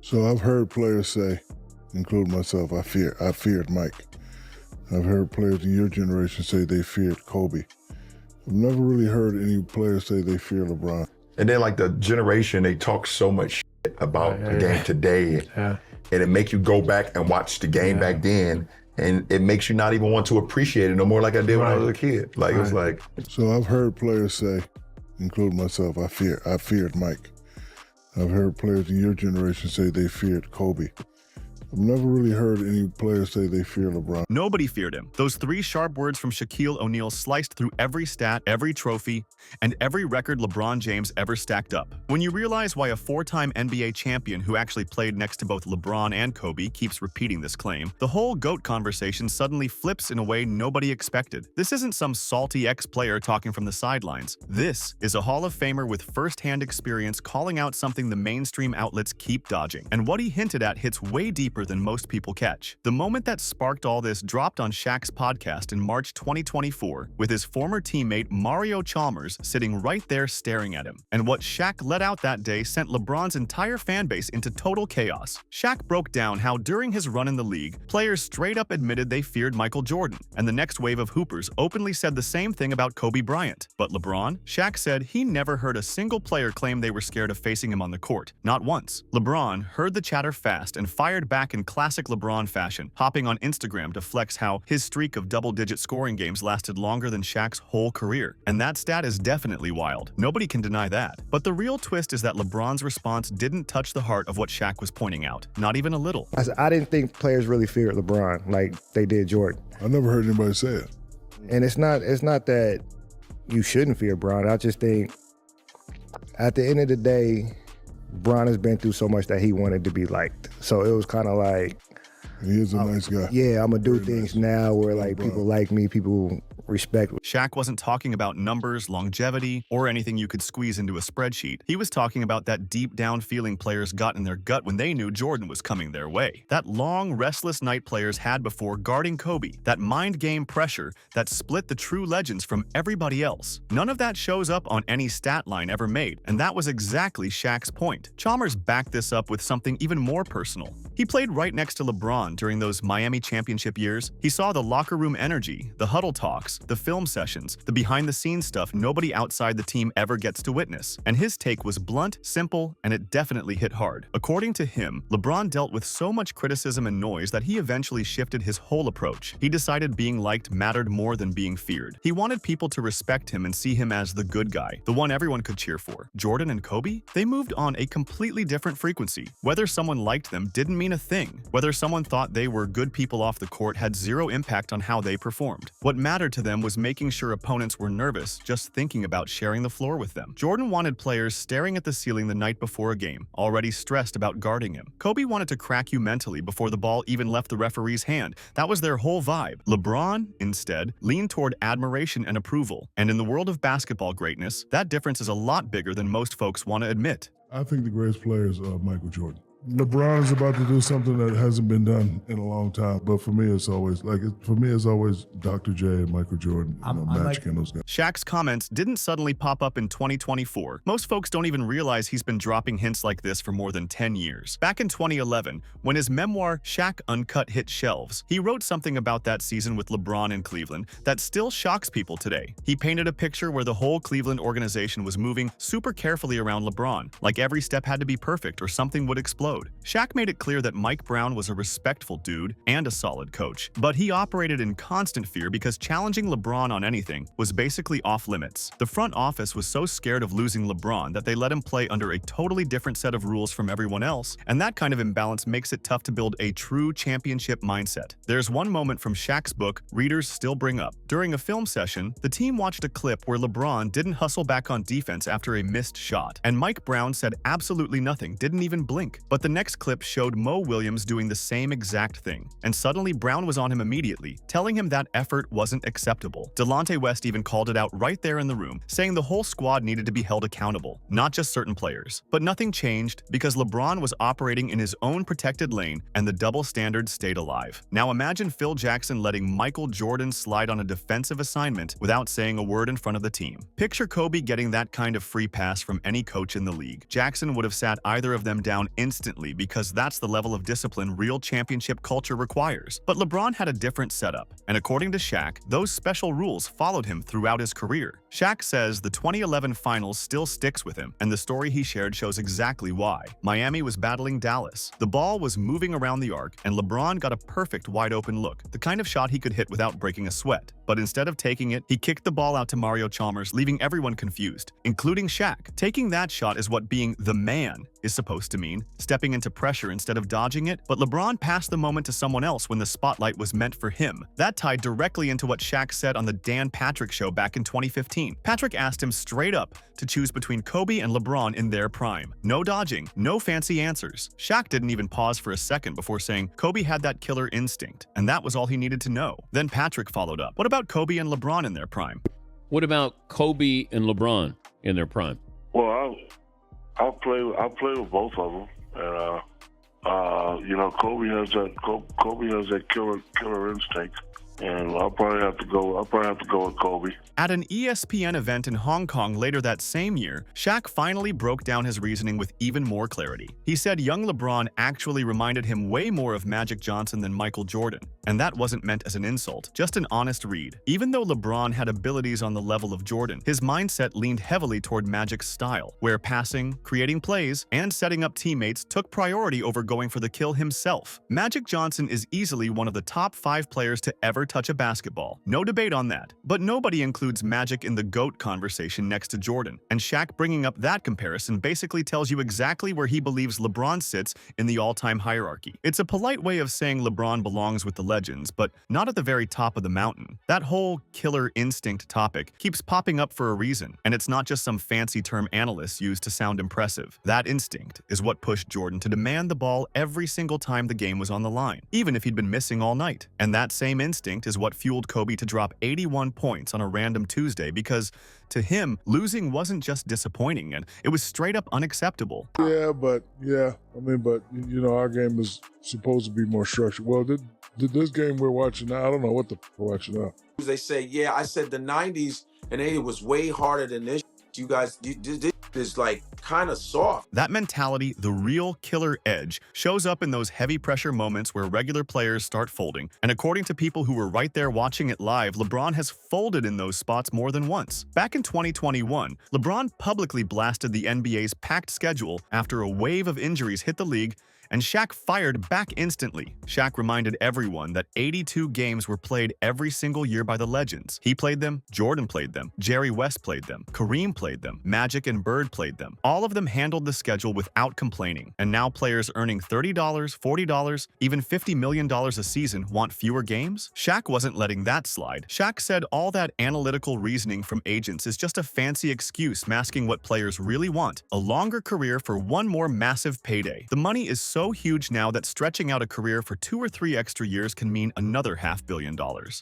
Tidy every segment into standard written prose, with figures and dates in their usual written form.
So I've heard players say, including myself, I feared Mike. I've heard players in your generation say they feared Kobe. I've never really heard any players say they fear LeBron. And then like the generation, they talk so much shit about the game today. And it make you go back and watch the game back then. And it makes you not even want to appreciate it no more like I did when I was a kid. Like it's like. So I've heard players say, including myself, I feared Mike. I've heard players in your generation say they feared Kobe. I've never really heard any players say they fear LeBron. Nobody feared him. Those three sharp words from Shaquille O'Neal sliced through every stat, every trophy, and every record LeBron James ever stacked up. When you realize why a four-time NBA champion who actually played next to both LeBron and Kobe keeps repeating this claim, the whole GOAT conversation suddenly flips in a way nobody expected. This isn't some salty ex-player talking from the sidelines. This is a Hall of Famer with first-hand experience calling out something the mainstream outlets keep dodging. And what he hinted at hits way deeper than most people catch. The moment that sparked all this dropped on Shaq's podcast in March 2024 with his former teammate Mario Chalmers sitting right there staring at him. And what Shaq let out that day sent LeBron's entire fanbase into total chaos. Shaq broke down how during his run in the league, players straight up admitted they feared Michael Jordan, and the next wave of hoopers openly said the same thing about Kobe Bryant. But LeBron? Shaq said he never heard a single player claim they were scared of facing him on the court. Not once. LeBron heard the chatter fast and fired back in classic LeBron fashion, hopping on Instagram to flex how his streak of double-digit scoring games lasted longer than Shaq's whole career. And that stat is definitely wild. Nobody can deny that. But the real twist is that LeBron's response didn't touch the heart of what Shaq was pointing out. Not even a little. I didn't think players really feared LeBron like they did Jordan. I never heard anybody say it. And it's not that you shouldn't fear Bron. I just think at the end of the day, Bron has been through so much that he wanted to be liked. So it was kind of like, he is a nice guy. Yeah, I'm gonna do things now where like people like me, people respect. Shaq wasn't talking about numbers, longevity, or anything you could squeeze into a spreadsheet. He was talking about that deep down feeling players got in their gut when they knew Jordan was coming their way. That long, restless night players had before guarding Kobe. That mind game pressure that split the true legends from everybody else. None of that shows up on any stat line ever made, and that was exactly Shaq's point. Chalmers backed this up with something even more personal. He played right next to LeBron during those Miami championship years. He saw the locker room energy, the huddle talks, the film sessions, the behind-the-scenes stuff nobody outside the team ever gets to witness. And his take was blunt, simple, and it definitely hit hard. According to him, LeBron dealt with so much criticism and noise that he eventually shifted his whole approach. He decided being liked mattered more than being feared. He wanted people to respect him and see him as the good guy, the one everyone could cheer for. Jordan and Kobe? They moved on a completely different frequency. Whether someone liked them didn't mean a thing. Whether someone thought they were good people off the court had zero impact on how they performed. What mattered to them was making sure opponents were nervous just thinking about sharing the floor with them. Jordan wanted players staring at the ceiling the night before a game, already stressed about guarding him. Kobe wanted to crack you mentally before the ball even left the referee's hand. That was their whole vibe. LeBron, instead, leaned toward admiration and approval. And in the world of basketball greatness, that difference is a lot bigger than most folks want to admit. I think the greatest player is Michael Jordan. LeBron is about to do something that hasn't been done in a long time, but for me, it's always Dr. J and Michael Jordan, matching those guys. Shaq's comments didn't suddenly pop up in 2024. Most folks don't even realize he's been dropping hints like this for more than 10 years. Back in 2011, when his memoir Shaq Uncut hit shelves, he wrote something about that season with LeBron in Cleveland that still shocks people today. He painted a picture where the whole Cleveland organization was moving super carefully around LeBron, like every step had to be perfect or something would explode. Shaq made it clear that Mike Brown was a respectful dude and a solid coach, but he operated in constant fear because challenging LeBron on anything was basically off limits. The front office was so scared of losing LeBron that they let him play under a totally different set of rules from everyone else, and that kind of imbalance makes it tough to build a true championship mindset. There's one moment from Shaq's book readers still bring up. During a film session, the team watched a clip where LeBron didn't hustle back on defense after a missed shot, and Mike Brown said absolutely nothing, didn't even blink. But the next clip showed Mo Williams doing the same exact thing, and suddenly Brown was on him immediately, telling him that effort wasn't acceptable. Delonte West even called it out right there in the room, saying the whole squad needed to be held accountable, not just certain players. But nothing changed because LeBron was operating in his own protected lane and the double standard stayed alive. Now imagine Phil Jackson letting Michael Jordan slide on a defensive assignment without saying a word in front of the team. Picture Kobe getting that kind of free pass from any coach in the league. Jackson would have sat either of them down instantly instantly because that's the level of discipline real championship culture requires. But LeBron had a different setup, and according to Shaq, those special rules followed him throughout his career. Shaq says the 2011 finals still sticks with him, and the story he shared shows exactly why. Miami was battling Dallas. The ball was moving around the arc, and LeBron got a perfect wide-open look, the kind of shot he could hit without breaking a sweat. But instead of taking it, he kicked the ball out to Mario Chalmers, leaving everyone confused, including Shaq. Taking that shot is what being the man is supposed to mean, stepping into pressure instead of dodging it, but LeBron passed the moment to someone else when the spotlight was meant for him. That tied directly into what Shaq said on the Dan Patrick Show back in 2015. Patrick asked him straight up to choose between Kobe and LeBron in their prime. No dodging, no fancy answers. Shaq didn't even pause for a second before saying Kobe had that killer instinct, and that was all he needed to know. Then Patrick followed up. What about Kobe and LeBron in their prime? What about Kobe and LeBron in their prime? Well, I'll play with both of them, and Kobe has that killer instinct, and I'll probably have to go with Kobe. At an ESPN event in Hong Kong later that same year, Shaq finally broke down his reasoning with even more clarity. He said young LeBron actually reminded him way more of Magic Johnson than Michael Jordan, and that wasn't meant as an insult, just an honest read. Even though LeBron had abilities on the level of Jordan, his mindset leaned heavily toward Magic's style, where passing, creating plays, and setting up teammates took priority over going for the kill himself. Magic Johnson is easily one of the top 5 players to ever touch a basketball. No debate on that. But nobody includes Magic in the GOAT conversation next to Jordan, and Shaq bringing up that comparison basically tells you exactly where he believes LeBron sits in the all-time hierarchy. It's a polite way of saying LeBron belongs with the legends, but not at the very top of the mountain. That whole killer instinct topic keeps popping up for a reason, and it's not just some fancy term analysts use to sound impressive. That instinct is what pushed Jordan to demand the ball every single time the game was on the line, even if he'd been missing all night. And that same instinct is what fueled Kobe to drop 81 points on a random Tuesday, because to him, losing wasn't just disappointing, and it was straight up unacceptable. But our game is supposed to be more structured. Well, this game we're watching now, I don't know what we're watching now. They say, yeah, I said the 90s and 80s was way harder than this. You guys, this is like kind of soft. That mentality, the real killer edge, shows up in those heavy pressure moments where regular players start folding. And according to people who were right there watching it live, LeBron has folded in those spots more than once. Back in 2021, LeBron publicly blasted the NBA's packed schedule after a wave of injuries hit the league, and Shaq fired back instantly. Shaq reminded everyone that 82 games were played every single year by the legends. He played them, Jordan played them, Jerry West played them, Kareem played them, Magic and Bird played them. All of them handled the schedule without complaining. And now players earning $30, $40, even $50 million a season want fewer games? Shaq wasn't letting that slide. Shaq said all that analytical reasoning from agents is just a fancy excuse masking what players really want: a longer career for one more massive payday. The money is so huge now that stretching out a career for 2 or 3 extra years can mean another $500 million.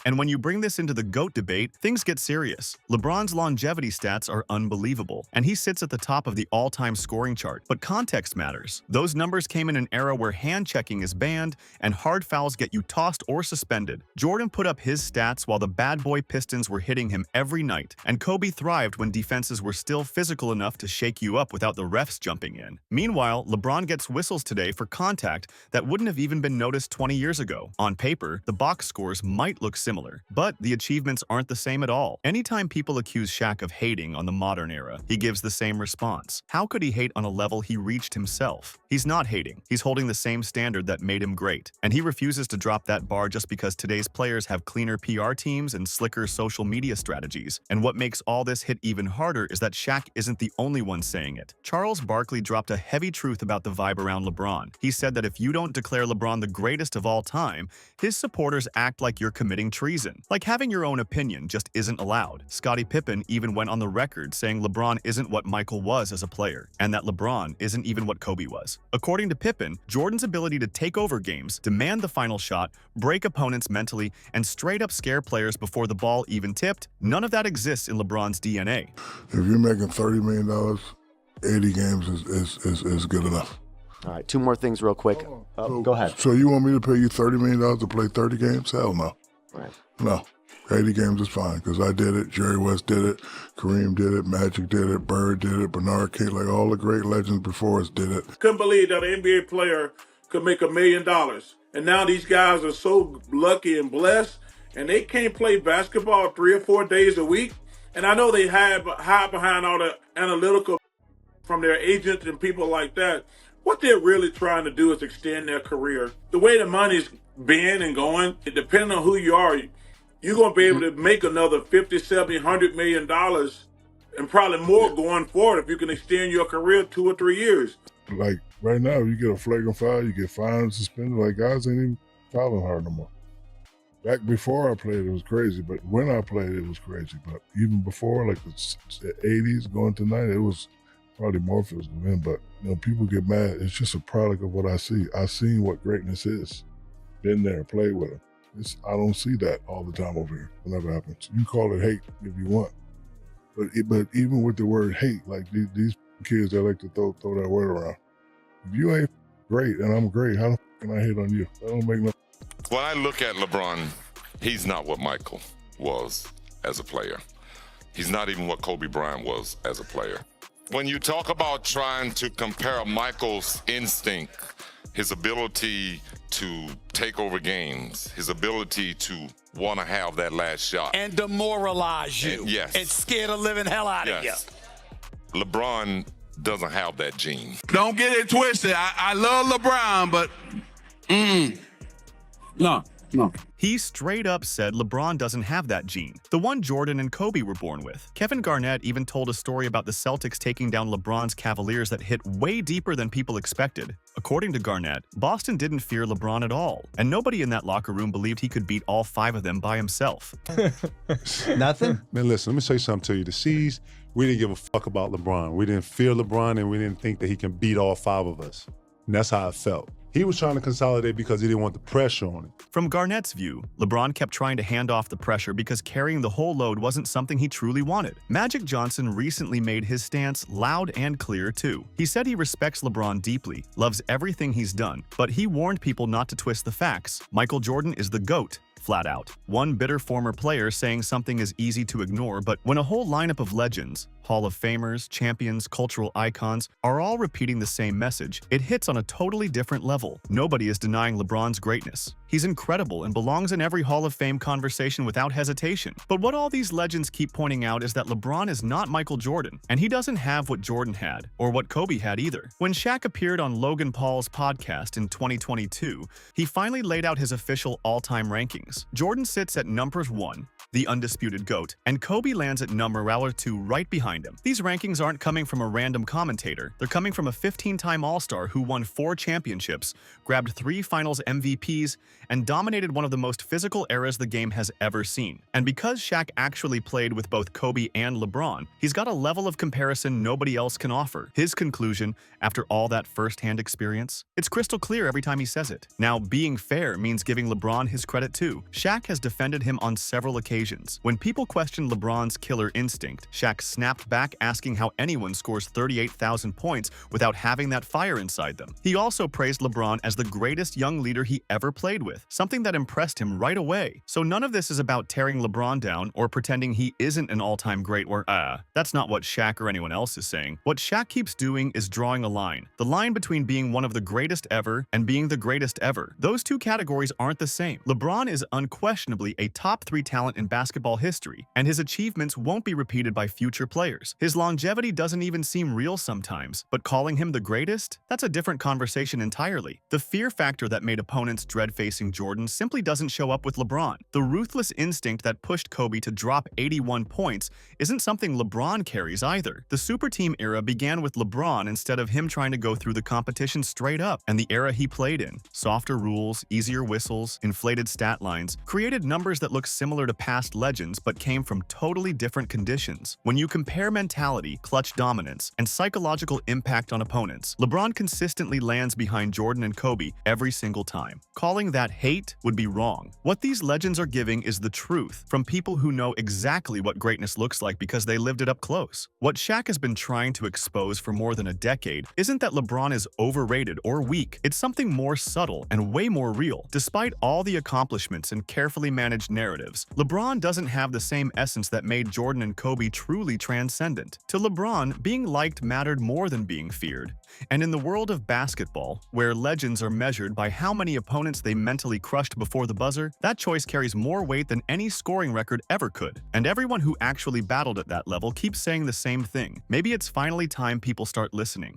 And when you bring this into the GOAT debate, things get serious. LeBron's longevity stats are unbelievable, and he sits at the top of the all-time scoring chart. But context matters. Those numbers came in an era where hand-checking is banned and hard fouls get you tossed or suspended. Jordan put up his stats while the bad boy Pistons were hitting him every night, and Kobe thrived when defenses were still physical enough to shake you up without the refs jumping in. Meanwhile, LeBron gets whistles today for contact that wouldn't have even been noticed 20 years ago. On paper, the box scores might look similar, but the achievements aren't the same at all. Anytime people accuse Shaq of hating on the modern era, he gives the same response. How could he hate on a level he reached himself? He's not hating. He's holding the same standard that made him great, and he refuses to drop that bar just because today's players have cleaner PR teams and slicker social media strategies. And what makes all this hit even harder is that Shaq isn't the only one saying it. Charles Barkley dropped a heavy truth about the vibe around LeBron. He said that if you don't declare LeBron the greatest of all time, his supporters act like you're committing treason. Like having your own opinion just isn't allowed. Scottie Pippen even went on the record saying LeBron isn't what Michael was as a player, and that LeBron isn't even what Kobe was. According to Pippen, Jordan's ability to take over games, demand the final shot, break opponents mentally, and straight up scare players before the ball even tipped, none of that exists in LeBron's DNA. If you're making $30 million, 80 games is good enough. All right, 2 more things real quick. Go ahead. So you want me to pay you $30 million to play 30 games? Hell no. Right. No. 80 games is fine because I did it. Jerry West did it. Kareem did it. Magic did it. Bird did it. Bernard King, like all the great legends before us did it. Couldn't believe that an NBA player could make $1 million. And now these guys are so lucky and blessed, and they can't play basketball 3 or 4 days a week. And I know they hide behind all the analytical from their agents and people like that. What they're really trying to do is extend their career. The way the money's been and going, depending on who you are, you're going to be able to make another $50, $70, $100 million and probably more going forward if you can extend your career 2 or 3 years. Like right now, you get a flagrant foul, you get fined, suspended. Like guys ain't even fouling hard no more. Back before I played, it was crazy. But when I played, it was crazy. But even before, like the 80s going to 90s, it was probably more physical then. But people get mad. It's just a product of what I see. I've seen what greatness is. Been there, played with them. I don't see that all the time over here. It never happens. You call it hate if you want. But even with the word hate, like these kids that like to throw that word around. If you ain't great and I'm great, how the can I hate on you? That don't make no. When I look at LeBron, he's not what Michael was as a player. He's not even what Kobe Bryant was as a player. When you talk about trying to compare Michael's instinct, his ability to take over games, his ability to want to have that last shot. And demoralize you. And, yes. And scare the living hell out of you. LeBron doesn't have that gene. Don't get it twisted. I love LeBron, but no. He straight up said LeBron doesn't have that gene, the one Jordan and Kobe were born with. Kevin Garnett even told a story about the Celtics taking down LeBron's Cavaliers that hit way deeper than people expected. According to Garnett, Boston didn't fear LeBron at all, and nobody in that locker room believed he could beat all 5 of them by himself. Nothing? Man, listen, let me say something to you. The C's, we didn't give a fuck about LeBron. We didn't fear LeBron, and we didn't think that he can beat all 5 of us. And that's how I felt. He was trying to consolidate because he didn't want the pressure on him. From Garnett's view, LeBron kept trying to hand off the pressure because carrying the whole load wasn't something he truly wanted. Magic Johnson recently made his stance loud and clear too. He said he respects LeBron deeply, loves everything he's done, but he warned people not to twist the facts. Michael Jordan is the GOAT. Flat out. One bitter former player saying something is easy to ignore, but when a whole lineup of legends, Hall of Famers, champions, cultural icons, are all repeating the same message, it hits on a totally different level. Nobody is denying LeBron's greatness. He's incredible and belongs in every Hall of Fame conversation without hesitation. But what all these legends keep pointing out is that LeBron is not Michael Jordan, and he doesn't have what Jordan had, or what Kobe had either. When Shaq appeared on Logan Paul's podcast in 2022, he finally laid out his official all-time rankings. Jordan sits at number 1, the undisputed GOAT, and Kobe lands at number 2 right behind him. These rankings aren't coming from a random commentator. They're coming from a 15-time All-Star who won 4 championships, grabbed 3 Finals MVPs, and dominated one of the most physical eras the game has ever seen. And because Shaq actually played with both Kobe and LeBron, he's got a level of comparison nobody else can offer. His conclusion, after all that first-hand experience, it's crystal clear every time he says it. Now, being fair means giving LeBron his credit too. Shaq has defended him on several occasions. When people questioned LeBron's killer instinct, Shaq snapped back asking how anyone scores 38,000 points without having that fire inside them. He also praised LeBron as the greatest young leader he ever played with, something that impressed him right away. So none of this is about tearing LeBron down or pretending he isn't an all-time great or that's not what Shaq or anyone else is saying. What Shaq keeps doing is drawing a line. The line between being one of the greatest ever and being the greatest ever. Those two categories aren't the same. LeBron is unquestionably a top 3 talent in basketball history, and his achievements won't be repeated by future players. His longevity doesn't even seem real sometimes, but calling him the greatest? That's a different conversation entirely. The fear factor that made opponents dread facing Jordan simply doesn't show up with LeBron. The ruthless instinct that pushed Kobe to drop 81 points isn't something LeBron carries either. The super team era began with LeBron instead of him trying to go through the competition straight up, and the era he played in, softer rules, easier whistles, inflated stat lines, created numbers that look similar to past legends but came from totally different conditions. When you compare mentality, clutch dominance, and psychological impact on opponents, LeBron consistently lands behind Jordan and Kobe every single time. Calling that that hate would be wrong. What these legends are giving is the truth from people who know exactly what greatness looks like because they lived it up close. What Shaq has been trying to expose for more than a decade isn't that LeBron is overrated or weak. It's something more subtle and way more real. Despite all the accomplishments and carefully managed narratives, LeBron doesn't have the same essence that made Jordan and Kobe truly transcendent. To LeBron, being liked mattered more than being feared. And in the world of basketball, where legends are measured by how many opponents they mentally crushed before the buzzer, that choice carries more weight than any scoring record ever could. And everyone who actually battled at that level keeps saying the same thing. Maybe it's finally time people start listening.